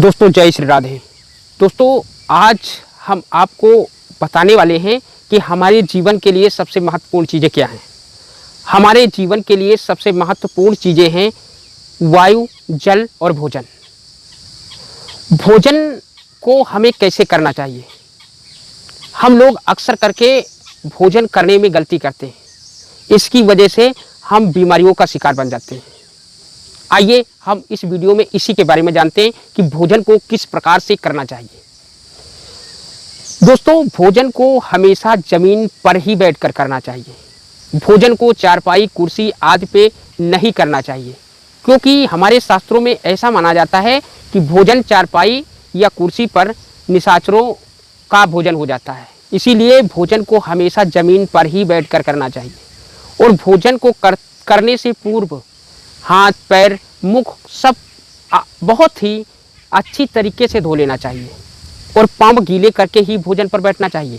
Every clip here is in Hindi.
दोस्तों जय श्री राधे। दोस्तों आज हम आपको बताने वाले हैं कि हमारे जीवन के लिए सबसे महत्वपूर्ण चीज़ें क्या हैं। हमारे जीवन के लिए सबसे महत्वपूर्ण चीज़ें हैं वायु, जल और भोजन। भोजन को हमें कैसे करना चाहिए। हम लोग अक्सर करके भोजन करने में गलती करते हैं, इसकी वजह से हम बीमारियों का शिकार बन जाते हैं। आइए हम इस वीडियो में इसी के बारे में जानते हैं कि भोजन को किस प्रकार से करना चाहिए। दोस्तों भोजन को हमेशा जमीन पर ही बैठकर करना चाहिए। भोजन को चारपाई, कुर्सी आदि पे नहीं करना चाहिए, क्योंकि हमारे शास्त्रों में ऐसा माना जाता है कि भोजन चारपाई या कुर्सी पर निशाचरों का भोजन हो जाता है। इसीलिए भोजन को हमेशा जमीन पर ही बैठकर करना चाहिए। और भोजन को करने से पूर्व हाथ, पैर, मुख सब बहुत ही अच्छी तरीके से धो लेना चाहिए और पाँव गीले करके ही भोजन पर बैठना चाहिए।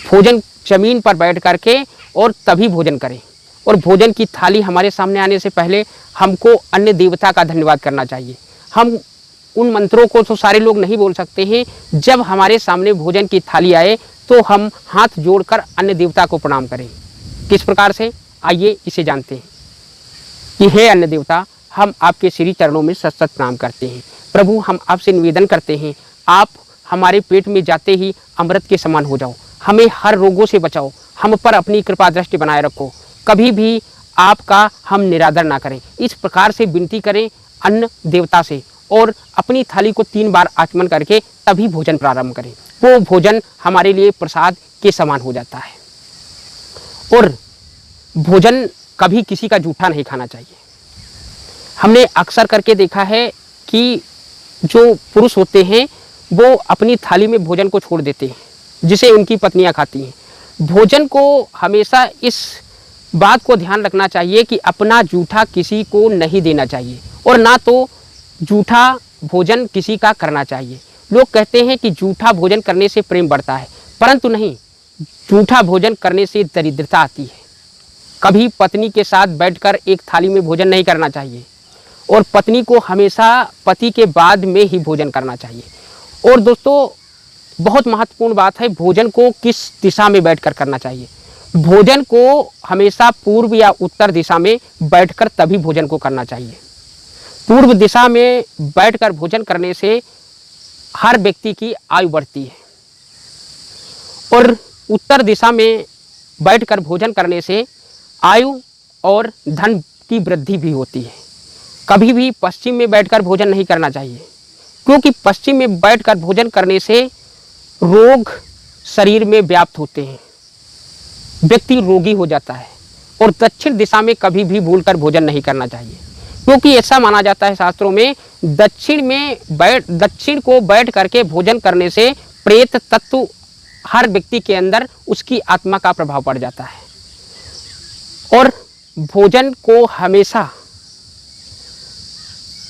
भोजन जमीन पर बैठ करके और तभी भोजन करें। और भोजन की थाली हमारे सामने आने से पहले हमको अन्य देवता का धन्यवाद करना चाहिए। हम उन मंत्रों को तो सारे लोग नहीं बोल सकते हैं। जब हमारे सामने भोजन की थाली आए तो हम हाथ जोड़कर अन्य देवता को प्रणाम करें। किस प्रकार से, आइए इसे जानते हैं कि हे अन्य देवता, हम आपके श्री चरणों में सत सत प्रणाम करते हैं। प्रभु, हम आपसे निवेदन करते हैं, आप हमारे पेट में जाते ही अमृत के समान हो जाओ। हमें हर रोगों से बचाओ, हम पर अपनी कृपा दृष्टि बनाए रखो, कभी भी आपका हम निरादर ना करें। इस प्रकार से विनती करें अन्न देवता से और अपनी थाली को 3 बार आचमन करके तभी भोजन प्रारंभ करें। वो भोजन हमारे लिए प्रसाद के समान हो जाता है। और भोजन कभी किसी का जूठा नहीं खाना चाहिए। हमने अक्सर करके देखा है कि जो पुरुष होते हैं वो अपनी थाली में भोजन को छोड़ देते हैं, जिसे उनकी पत्नियां खाती हैं। भोजन को हमेशा इस बात को ध्यान रखना चाहिए कि अपना जूठा किसी को नहीं देना चाहिए और ना तो जूठा भोजन किसी का करना चाहिए। लोग कहते हैं कि जूठा भोजन करने से प्रेम बढ़ता है, परंतु नहीं, जूठा भोजन करने से दरिद्रता आती है। कभी पत्नी के साथ बैठकर एक थाली में भोजन नहीं करना चाहिए और पत्नी को हमेशा पति के बाद में ही भोजन करना चाहिए। और दोस्तों बहुत महत्वपूर्ण बात है, भोजन को किस दिशा में बैठकर करना चाहिए। भोजन को हमेशा पूर्व या उत्तर दिशा में बैठकर तभी भोजन को करना चाहिए। पूर्व दिशा में बैठकर भोजन करने से हर व्यक्ति की आयु बढ़ती है और उत्तर दिशा में बैठकर भोजन करने से आयु और धन की वृद्धि भी होती है। कभी भी पश्चिम में बैठकर भोजन नहीं करना चाहिए, क्योंकि पश्चिम में बैठकर भोजन करने से रोग शरीर में व्याप्त होते हैं, व्यक्ति रोगी हो जाता है। और दक्षिण दिशा में कभी भी भूलकर भोजन नहीं करना चाहिए, क्योंकि ऐसा माना जाता है शास्त्रों में, दक्षिण को बैठ करके भोजन करने से प्रेत तत्व हर व्यक्ति के अंदर उसकी आत्मा का प्रभाव पड़ जाता है। और भोजन को हमेशा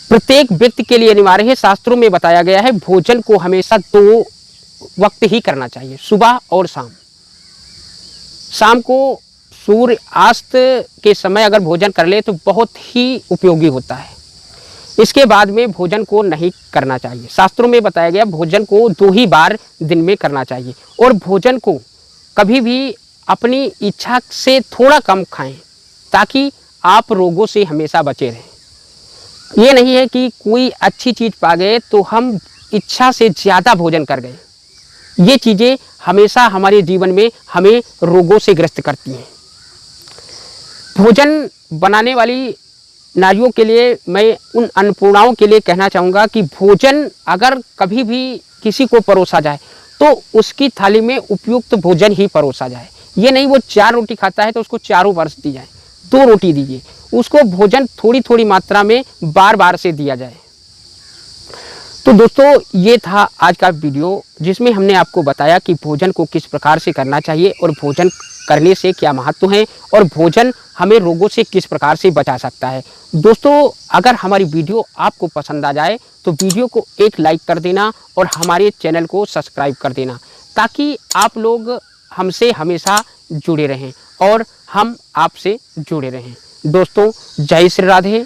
प्रत्येक व्यक्ति के लिए अनिवार्य है। शास्त्रों में बताया गया है भोजन को हमेशा 2 वक्त ही करना चाहिए, सुबह और शाम। शाम को सूर्य अस्त के समय अगर भोजन कर ले तो बहुत ही उपयोगी होता है। इसके बाद में भोजन को नहीं करना चाहिए। शास्त्रों में बताया गया भोजन को 2 ही बार दिन में करना चाहिए। और भोजन को कभी भी अपनी इच्छा से थोड़ा कम खाएं, ताकि आप रोगों से हमेशा बचे रहें। ये नहीं है कि कोई अच्छी चीज़ पा गए तो हम इच्छा से ज़्यादा भोजन कर गए। ये चीज़ें हमेशा हमारे जीवन में हमें रोगों से ग्रस्त करती हैं। भोजन बनाने वाली नारियों के लिए मैं उन अन्नपूर्णाओं के लिए कहना चाहूँगा कि भोजन अगर कभी भी किसी को परोसा जाए तो उसकी थाली में उपयुक्त भोजन ही परोसा जाए। ये नहीं वो 4 रोटी खाता है तो उसको 4 परस दी जाए, 2 रोटी दीजिए। उसको भोजन थोड़ी थोड़ी मात्रा में बार बार से दिया जाए। तो दोस्तों ये था आज का वीडियो, जिसमें हमने आपको बताया कि भोजन को किस प्रकार से करना चाहिए और भोजन करने से क्या महत्व है और भोजन हमें रोगों से किस प्रकार से बचा सकता है। दोस्तों अगर हमारी वीडियो आपको पसंद आ जाए तो वीडियो को एक लाइक कर देना और हमारे चैनल को सब्सक्राइब कर देना, ताकि आप लोग हमसे हमेशा जुड़े रहें और हम आपसे जुड़े रहें। दोस्तों जय श्री राधे।